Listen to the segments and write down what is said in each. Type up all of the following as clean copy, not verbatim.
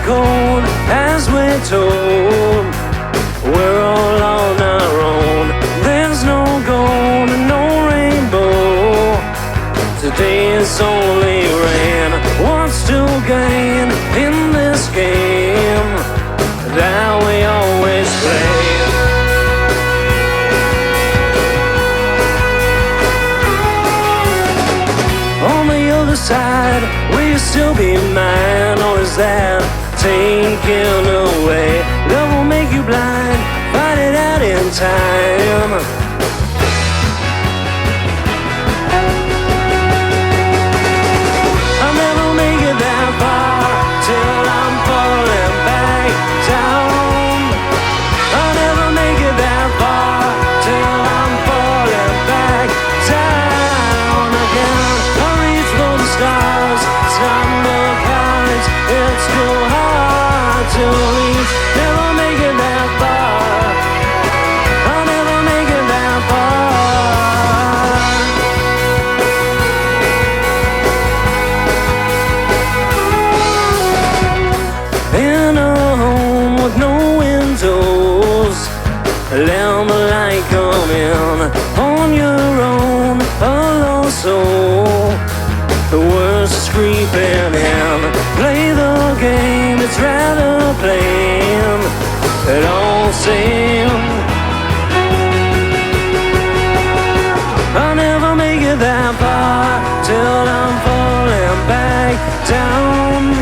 cold as we're told. We're all on our own. There's no gold and no rainbow. Today is only rain. What's to gain in this game that we always play? On the other side, will you still be mine, or is that taken away? Love will make you blind, find it out in time. I'll never make it that far till I'm falling back down. I'll never make it that far till I'm falling back down again. I reach for the stars, some the cards, it's too hard to reach. Never make it that far. I'll never make it that far. In a home with no windows, let the light come in on your own, alone soul. The worst is creeping in. Play the game, it's rather plain. It all seems I'll never make it that far till I'm falling back down.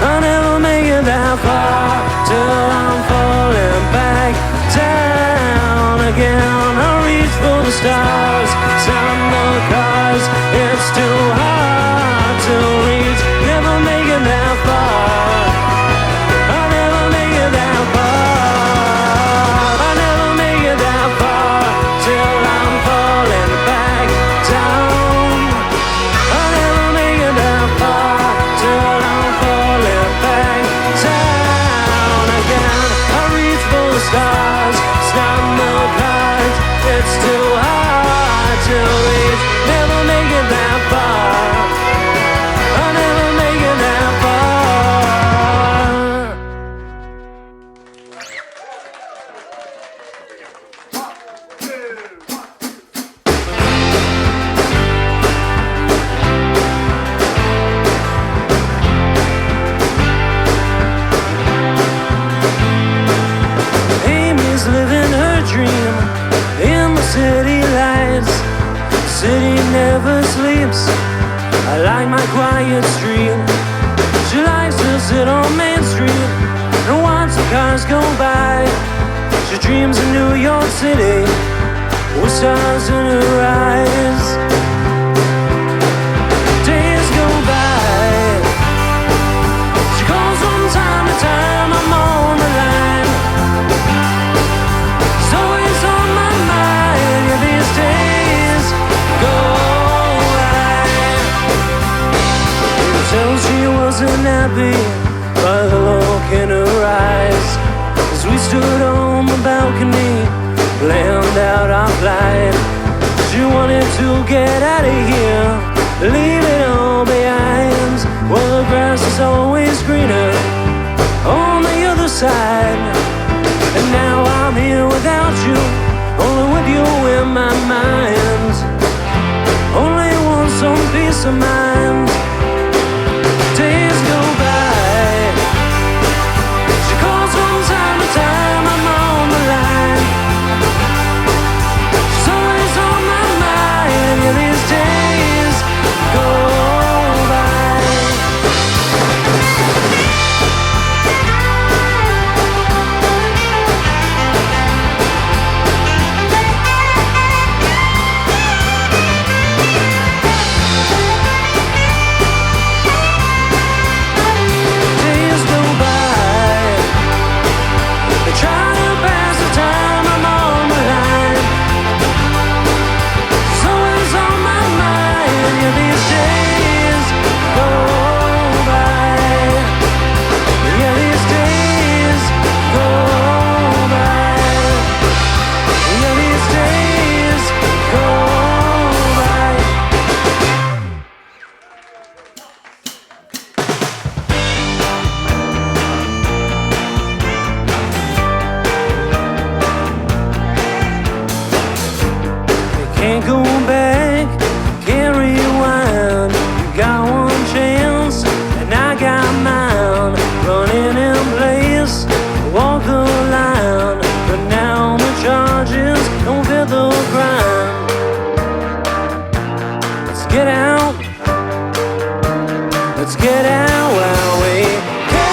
I'll never make it that far till I'm falling back down again. I reach for the stars, sign the cards, it's too hard to reach. Never make it that far. I'll never make it that far. I'll never make it that far till I'm falling back down. I'll never make it that far till I'm falling back down again. I reach for the stars, snap the cards, it's too hard to reach. Never make it that far. I'll never make it that far. Amy's living her dream in the city lights. City never sleeps. I like my quiet street. She likes to sit on Main Street and watch the cars go by. She dreams of New York City with stars in her eyes. Days go by. She calls from time to time. I'm on the line. It's always on my mind. Yeah, these days go by. You can tell she wasn't happy by the look in her eyes as we stood on the balcony, planned out our flight. She wanted to get out of here, leave it all behind. Well, the grass is always greener on the other side. And now I'm here without you, only with you in my mind. Only want some peace of mind. Days go by. She calls from time to time. I'm on the line. She's always on my mind. Yeah, these days go by. can't go back, can't rewind. You got one chance, and I got mine. Running in place, walk the line, but now the charges don't fit the crime. Let's get out, let's get out while we can,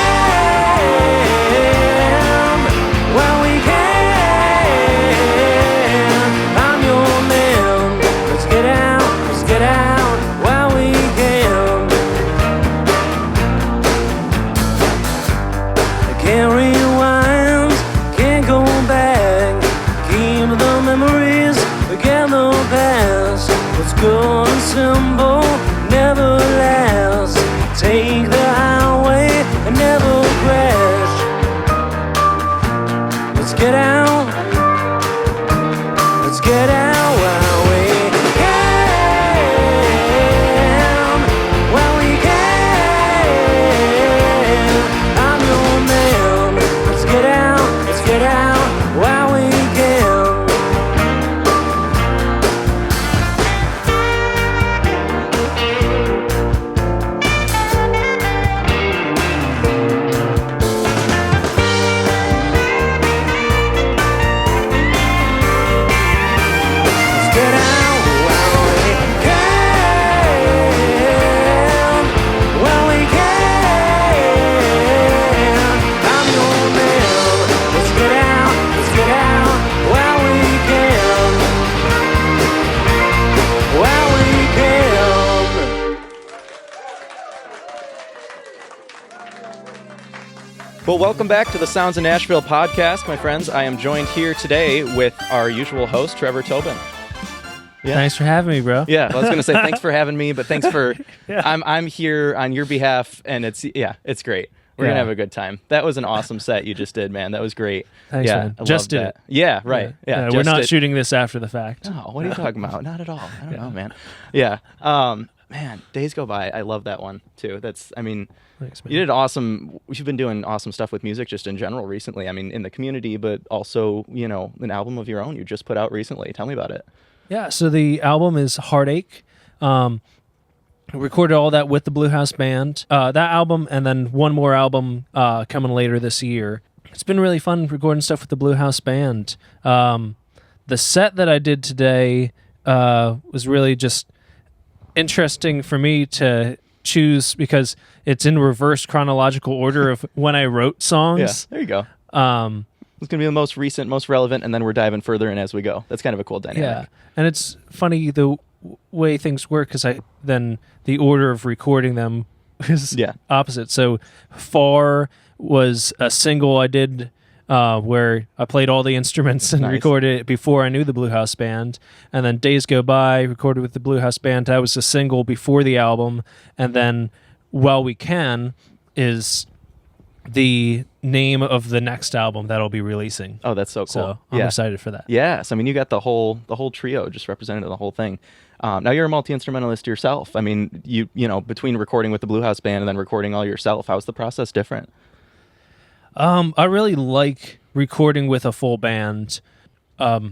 while we can. I'm your man. Let's get out while we can. I can't rewind, can't go back. Keep the memories, forget the past. What's good and simple never lasts. Take the highway and never crash. Let's get out, let's get out while we can, while we can. I'm your man. Let's get out while we can. Well, welcome back to the Sounds of Nashville Podcast, my friends. I am joined here today with our usual host, Trevor Tobin. Yeah. Thanks for having me, bro. Yeah, I was going to say thanks for having me, but thanks for Yeah. I'm here on your behalf, and it's great. We're gonna have a good time. That was an awesome set you just did, man. That was great. Thanks, yeah, man. I Just loved did that. it. Yeah, right. Yeah, we're not shooting this after the fact. No, what are you talking about? Not at all. I don't know, man. Yeah. Man, Days Go By. I love that one too. Thanks, man. You did awesome. You've been doing awesome stuff with music just in general recently. I mean, in the community, but also, an album of your own you just put out recently. Tell me about it. Yeah, so the album is Heartache. I recorded all that with the Blue House Band. That album, and then one more album coming later this year. It's been really fun recording stuff with the Blue House Band. The set that I did today was really just interesting for me to choose because it's in reverse chronological order of when I wrote songs. Yeah, there you go. It's going to be the most recent, most relevant, and then we're diving further in as we go. That's kind of a cool dynamic. Yeah, and it's funny the way things work because then the order of recording them is opposite. So Far was a single I did where I played all the instruments and recorded it before I knew the Blue House Band. And then Days Go By, recorded with the Blue House Band. That was a single before the album. And then While We Can is the name of the next album that I'll be releasing. Oh, that's so cool. So I'm excited for that. Yes. I mean, you got the whole trio just represented in the whole thing. Now you're a multi-instrumentalist yourself. I mean, you between recording with the Blue House Band and then recording all yourself, how's the process different? I really like recording with a full band. I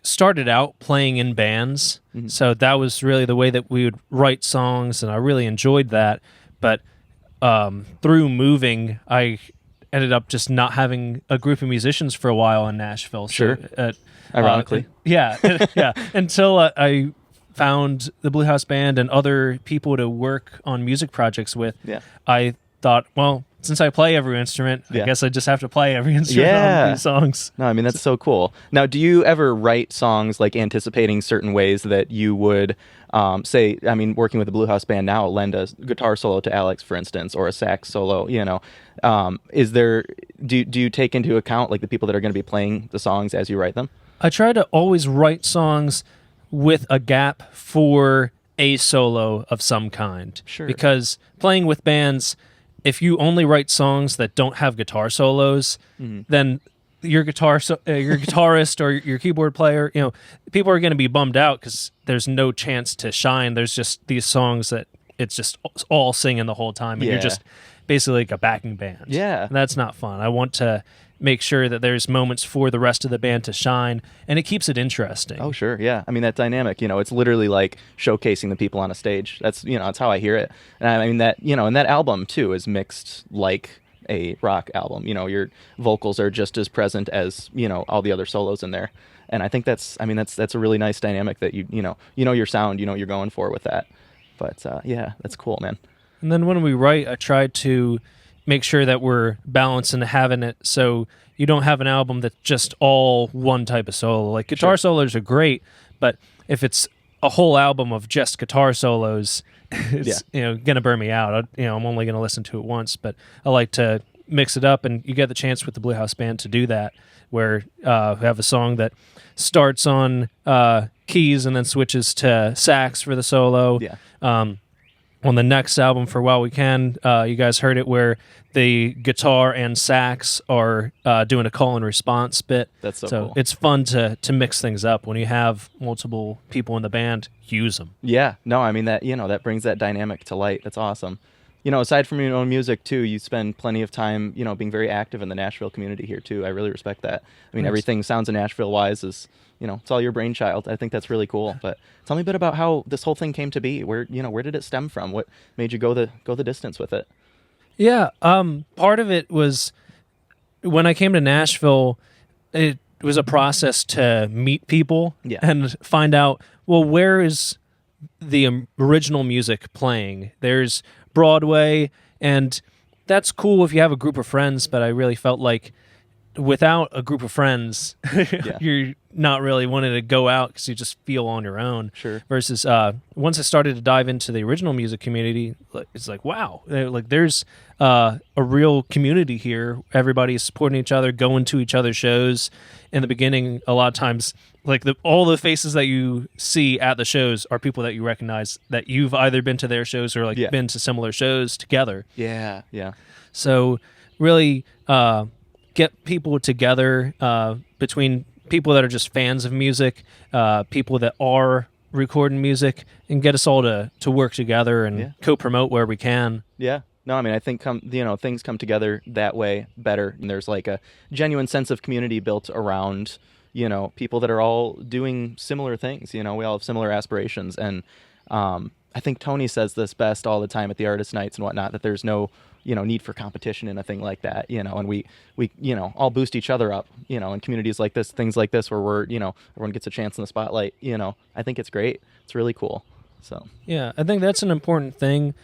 started out playing in bands, so that was really the way that we would write songs, and I really enjoyed that. But through moving, I ended up just not having a group of musicians for a while in Nashville. Sure. So, ironically. Yeah. Until I found the Blue House Band and other people to work on music projects with, I thought, well, since I play every instrument, I guess I just have to play every instrument on these songs. No, I mean, that's so cool. Now, do you ever write songs like anticipating certain ways that you would say, I mean, working with the Blue House Band now, lend a guitar solo to Alex, for instance, or a sax solo, is there, do you take into account like the people that are going to be playing the songs as you write them? I try to always write songs with a gap for a solo of some kind. Sure. Because playing with bands, if you only write songs that don't have guitar solos, then your guitarist or your keyboard player, people are going to be bummed out because there's no chance to shine. There's just these songs that it's just all singing the whole time, and you're just basically like a backing band. Yeah. And that's not fun. I want to make sure that there's moments for the rest of the band to shine, and it keeps it interesting. Oh, sure. Yeah. I mean, that dynamic, it's literally like showcasing the people on a stage. That's, that's how I hear it. And I mean that, and that album too is mixed like a rock album. Your vocals are just as present as, all the other solos in there. And I think that's a really nice dynamic that you know your sound, what you're going for with that. But yeah, that's cool, man. And then when we write, I try to make sure that we're balanced and having it so you don't have an album that's just all one type of solo. Like guitar solos are great, but if it's a whole album of just guitar solos, it's gonna burn me out. I'm only gonna listen to it once, but I like to mix it up, and you get the chance with the Blue House Band to do that, where we have a song that starts on keys and then switches to sax for the solo. Yeah. On the next album for While We Can, you guys heard it where the guitar and sax are doing a call and response bit. That's so cool. It's fun to mix things up. When you have multiple people in the band, use them. Yeah. No, I mean that, that brings that dynamic to light. That's awesome. Aside from your own music too, you spend plenty of time, being very active in the Nashville community here too. I really respect that. I mean, everything Sounds of Nashville wise is, it's all your brainchild. I think that's really cool. But tell me a bit about how this whole thing came to be. Where did it stem from? What made you go the distance with it? Yeah. Part of it was when I came to Nashville, it was a process to meet people and find out, well, where is the original music playing? There's Broadway, and that's cool if you have a group of friends, but I really felt like without a group of friends, you're not really wanting to go out because you just feel on your own. Sure. Versus once I started to dive into the original music community, it's like, wow, like there's a real community here. Everybody's supporting each other, going to each other's shows. In the beginning, a lot of times, like all the faces that you see at the shows are people that you recognize that you've either been to their shows or been to similar shows together. Yeah, yeah. So really get people together between people that are just fans of music, people that are recording music, and get us all to work together and co-promote where we can. Yeah. No, I mean, I think things come together that way better, and there's like a genuine sense of community built around, people that are all doing similar things. We all have similar aspirations, and I think Tony says this best all the time at the artist nights and whatnot, that there's no need for competition in a thing like that, and we all boost each other up, in communities like this, things like this, where we're, everyone gets a chance in the spotlight. I think it's great. It's really cool. So yeah, I think that's an important thing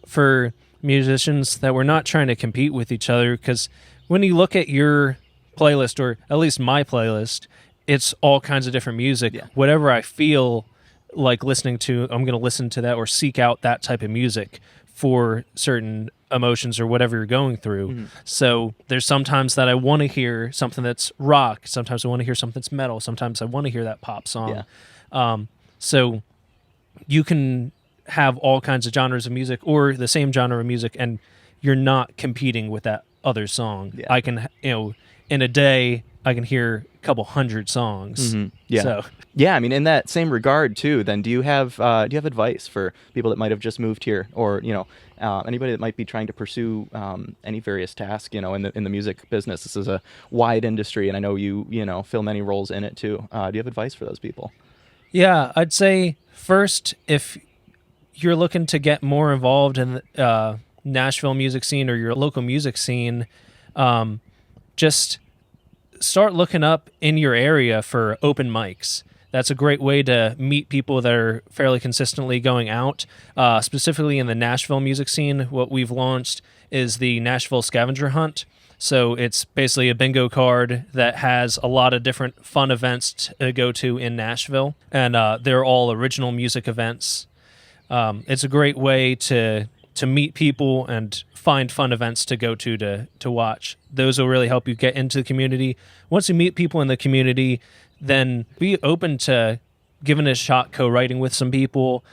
for musicians, that we're not trying to compete with each other, because when you look at your playlist, or at least my playlist, it's all kinds of different music. Whatever I feel like listening to, I'm going to listen to that or seek out that type of music for certain emotions or whatever you're going through. So there's sometimes that I want to hear something that's rock, sometimes I want to hear something that's metal, sometimes I want to hear that pop song. So you can have all kinds of genres of music or the same genre of music, and you're not competing with that other song. I can, in a day, I can hear a couple hundred songs. Yeah. So. Yeah, I mean, in that same regard too, then do you have advice for people that might have just moved here, or anybody that might be trying to pursue any various task, in the music business? This is a wide industry, and I know you fill many roles in it too. Do you have advice for those people? Yeah, I'd say first, if you're looking to get more involved in the Nashville music scene or your local music scene, just start looking up in your area for open mics. That's a great way to meet people that are fairly consistently going out. Specifically in the Nashville music scene, what we've launched is the Nashville Scavenger Hunt. So it's basically a bingo card that has a lot of different fun events to go to in Nashville, and they're all original music events. It's a great way to meet people and find fun events to go to watch. Those will really help you get into the community. Once you meet people in the community, then be open to giving it a shot, co-writing with some people,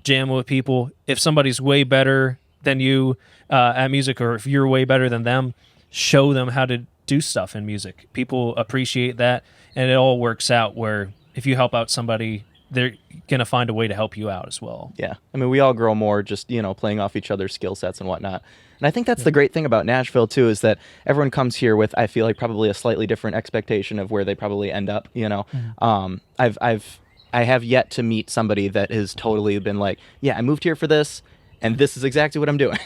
jamming with people. If somebody's way better than you at music, or if you're way better than them, show them how to do stuff in music. People appreciate that, and it all works out where if you help out somebody, they're going to find a way to help you out as well. Yeah. I mean, we all grow more just, playing off each other's skill sets and whatnot. And I think that's the great thing about Nashville too, is that everyone comes here with, I feel like, probably a slightly different expectation of where they probably end up, I have yet to meet somebody that has totally been like, yeah, I moved here for this, and this is exactly what I'm doing,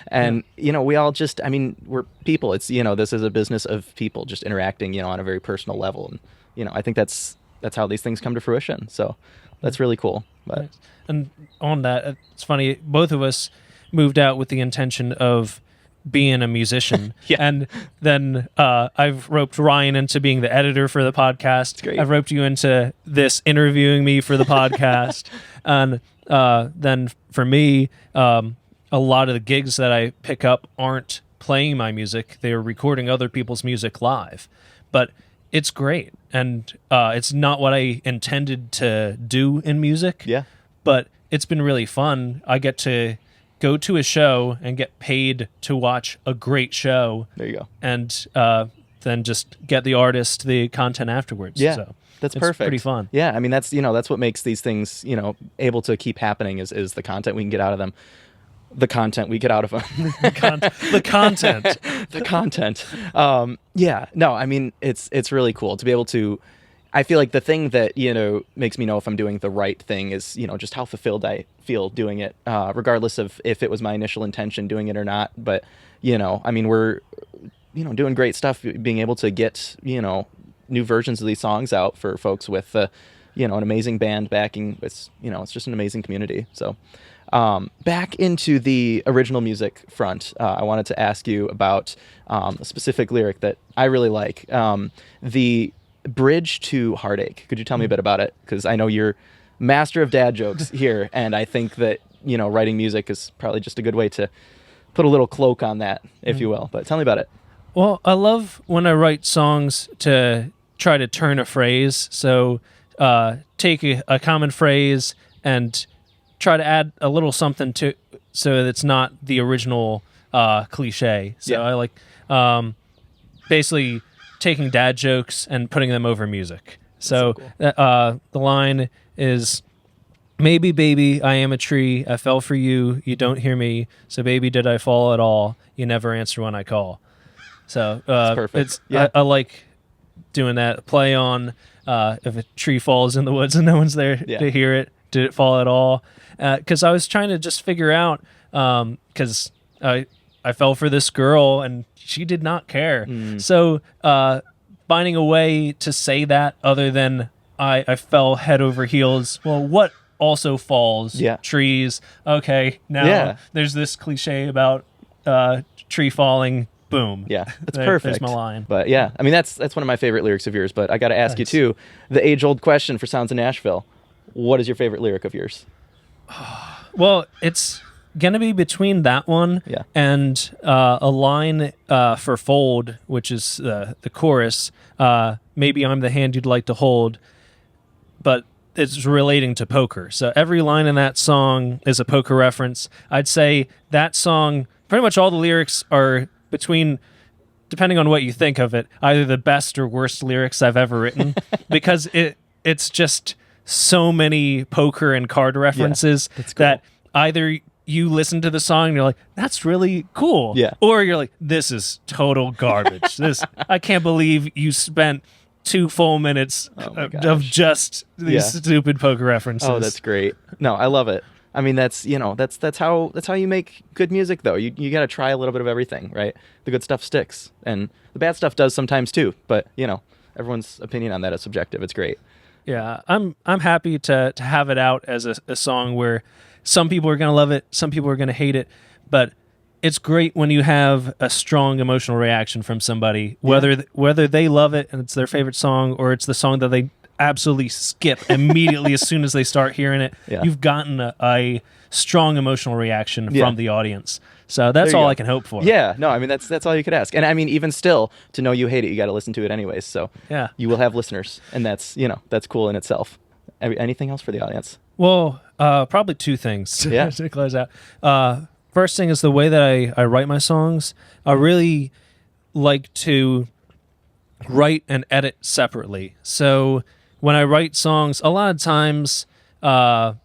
And, we all just, I mean, we're people. It's, this is a business of people just interacting, on a very personal level. And, I think that's how these things come to fruition. So that's really cool. But Nice. And on that, it's funny, both of us moved out with the intention of being a musician. Yeah. And then I've roped Ryan into being the editor for the podcast. Great. I've roped you into this interviewing me for the podcast. And then for me, a lot of the gigs that I pick up aren't playing my music. They are recording other people's music live. But it's great. And it's not what I intended to do in music. yeah, But it's been really fun. I get to go to a show and get paid to watch a great show. there you go. And then just get the artist the content afterwards. Yeah. So That's it's perfect. pretty fun. Yeah, I mean that's that's what makes these things able to keep happening is the content we can get out of them, the content we get out of them, The content. the content. Yeah, no, I mean it's really cool to be able to. I feel like the thing that makes me know if I'm doing the right thing is just how fulfilled I feel doing it, regardless of if it was my initial intention doing it or not. But I mean we're doing great stuff, being able to get new versions of these songs out for folks with an amazing band backing. It's it's just an amazing community. So back into the original music front, I wanted to ask you about a specific lyric that I really like, the bridge to Heartache. Could you tell me a bit about it? Because I know you're master of dad jokes here, and I think that writing music is probably just a good way to put a little cloak on that, if you will. But tell me about it. Well, I love when I write songs to try to turn a phrase. So take a common phrase and try to add a little something to so that it's not the original cliche. So Yeah. I like basically taking dad jokes and putting them over music. So cool. The line is, maybe, baby, I am a tree. I fell for you. You don't hear me. So, baby, did I fall at all? You never answer when I call. So perfect. Yeah. I like doing that. Play on if a tree falls in the woods and no one's there to hear it. Did it fall at all? Because I was trying to just figure out, because I fell for this girl and she did not care. So finding a way to say that other than I fell head over heels. Well, what also falls? Yeah. Trees. Okay, now there's this cliche about tree falling. Boom. Yeah, that's perfect. There's my line. But yeah, I mean that's one of my favorite lyrics of yours. But I got to ask you too, the age-old question for Sounds of Nashville: what is your favorite lyric of yours? Well, it's gonna be between that one and a line for Fold, which is the chorus. Maybe I'm the hand you'd like to hold, but it's relating to poker. So every line in that song is a poker reference. I'd say that song, pretty much all the lyrics are between, depending on what you think of it, either the best or worst lyrics I've ever written, because it's just so many poker and card references that either you listen to the song and you're like, that's really cool. Yeah. Or you're like, this is total garbage. I can't believe you spent 2 full minutes of just these stupid poker references. Oh, that's great. No, I love it. I mean, that's how you make good music, though. You got to try a little bit of everything, right? The good stuff sticks, and the bad stuff does sometimes too. But everyone's opinion on that is subjective. It's great. Yeah, I'm happy to have it out as a song where some people are gonna love it, some people are gonna hate it, but it's great when you have a strong emotional reaction from somebody, whether they love it and it's their favorite song or it's the song that they absolutely skip immediately as soon as they start hearing it. Yeah. You've gotten a strong emotional reaction from the audience. So that's all I can hope for. Yeah, no, I mean that's all you could ask. And I mean, even still, to know you hate it, you got to listen to it anyways. So you will have listeners, and that's cool in itself. Anything else for the audience? Well, probably 2 things to close out. First thing is the way that I write my songs. I really like to write and edit separately. So when I write songs, a lot of times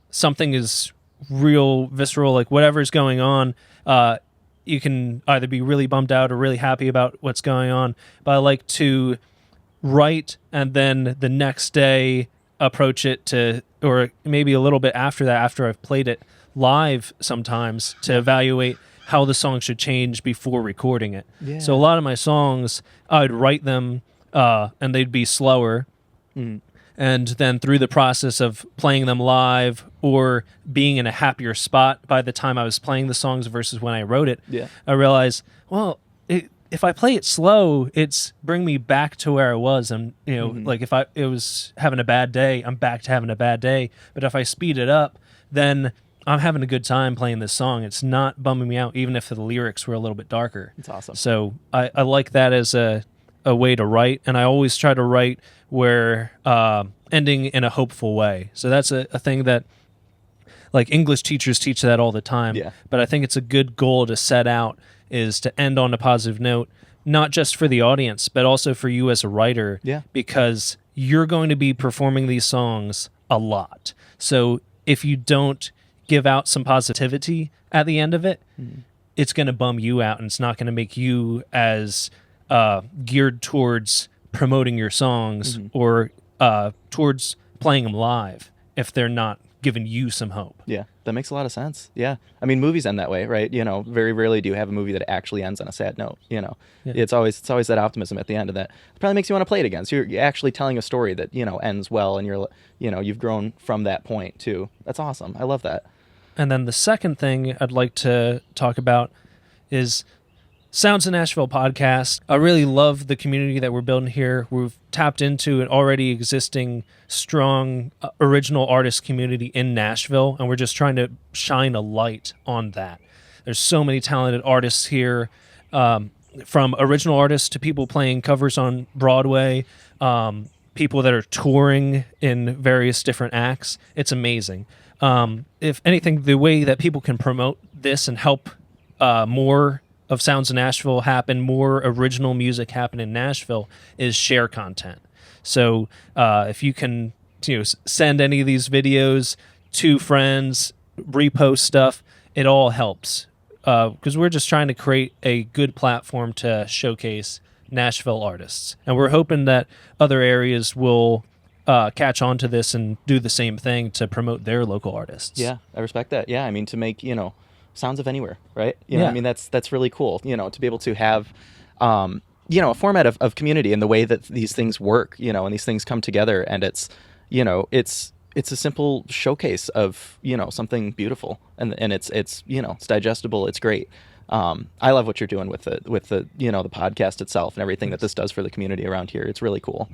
something is real visceral, like whatever's going on. You can either be really bummed out or really happy about what's going on. But I like to write and then the next day approach it to, or maybe a little bit after that, after I've played it live sometimes, to evaluate how the song should change before recording it. Yeah. So a lot of my songs, I'd write them and they'd be slower. Mm. And then through the process of playing them live or being in a happier spot by the time I was playing the songs versus when I wrote it, I realized, well, if I play it slow, it's bring me back to where I was. And, you know, like if it was having a bad day, I'm back to having a bad day. But if I speed it up, then I'm having a good time playing this song. It's not bumming me out, even if the lyrics were a little bit darker. It's awesome. So I like that as a way to write. And I always try to write where ending in a hopeful way. So that's a thing that, like, English teachers teach that all the time. Yeah. But I think it's a good goal to set out, is to end on a positive note, not just for the audience, but also for you as a writer. Yeah. Because you're going to be performing these songs a lot. So if you don't give out some positivity at the end of it, it's going to bum you out, and it's not going to make you as geared towards promoting your songs or towards playing them live if they're not giving you some hope. Yeah, that makes a lot of sense. Yeah. I mean, movies end that way, right? You know, very rarely do you have a movie that actually ends on a sad note, you know. Yeah. It's always that optimism at the end of that. It probably makes you want to play it again. So you're actually telling a story that, you know, ends well, and you've grown from that point too. That's awesome. I love that. And then the second thing I'd like to talk about is Sounds of Nashville Podcast. I really love the community that we're building here. We've tapped into an already existing strong original artist community in Nashville, and we're just trying to shine a light on that. There's so many talented artists here, from original artists to people playing covers on Broadway, people that are touring in various different acts. It's amazing. If anything, the way that people can promote this and help more of Sounds of Nashville happen, more original music happen in Nashville, is share content. So if you can, send any of these videos to friends, repost stuff, it all helps. Because we're just trying to create a good platform to showcase Nashville artists. And we're hoping that other areas will catch on to this and do the same thing to promote their local artists. Yeah, I respect that. Yeah, I mean, to make, sounds of anywhere, right? I mean, that's really cool, to be able to have, a format of community and the way that these things work, and these things come together, and it's a simple showcase of, something beautiful, and it's digestible. It's great. I love what you're doing with the the podcast itself and everything that this does for the community around here. It's really cool.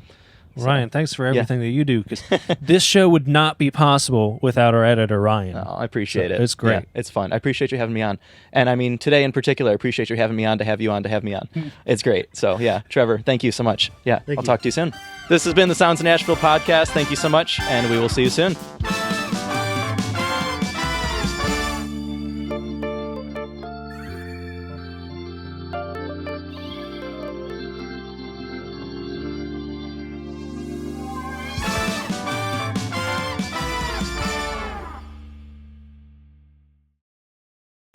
So, Ryan, thanks for everything that you do, because this show would not be possible without our editor, Ryan. Oh, I appreciate it. It's great. Yeah, it's fun. I appreciate you having me on. And I mean, today in particular, I appreciate you having me on to have you on to have me on. It's great. So yeah, Trevor, thank you so much. Yeah, I'll talk to you soon. This has been the Sounds of Nashville podcast. Thank you so much, and we will see you soon.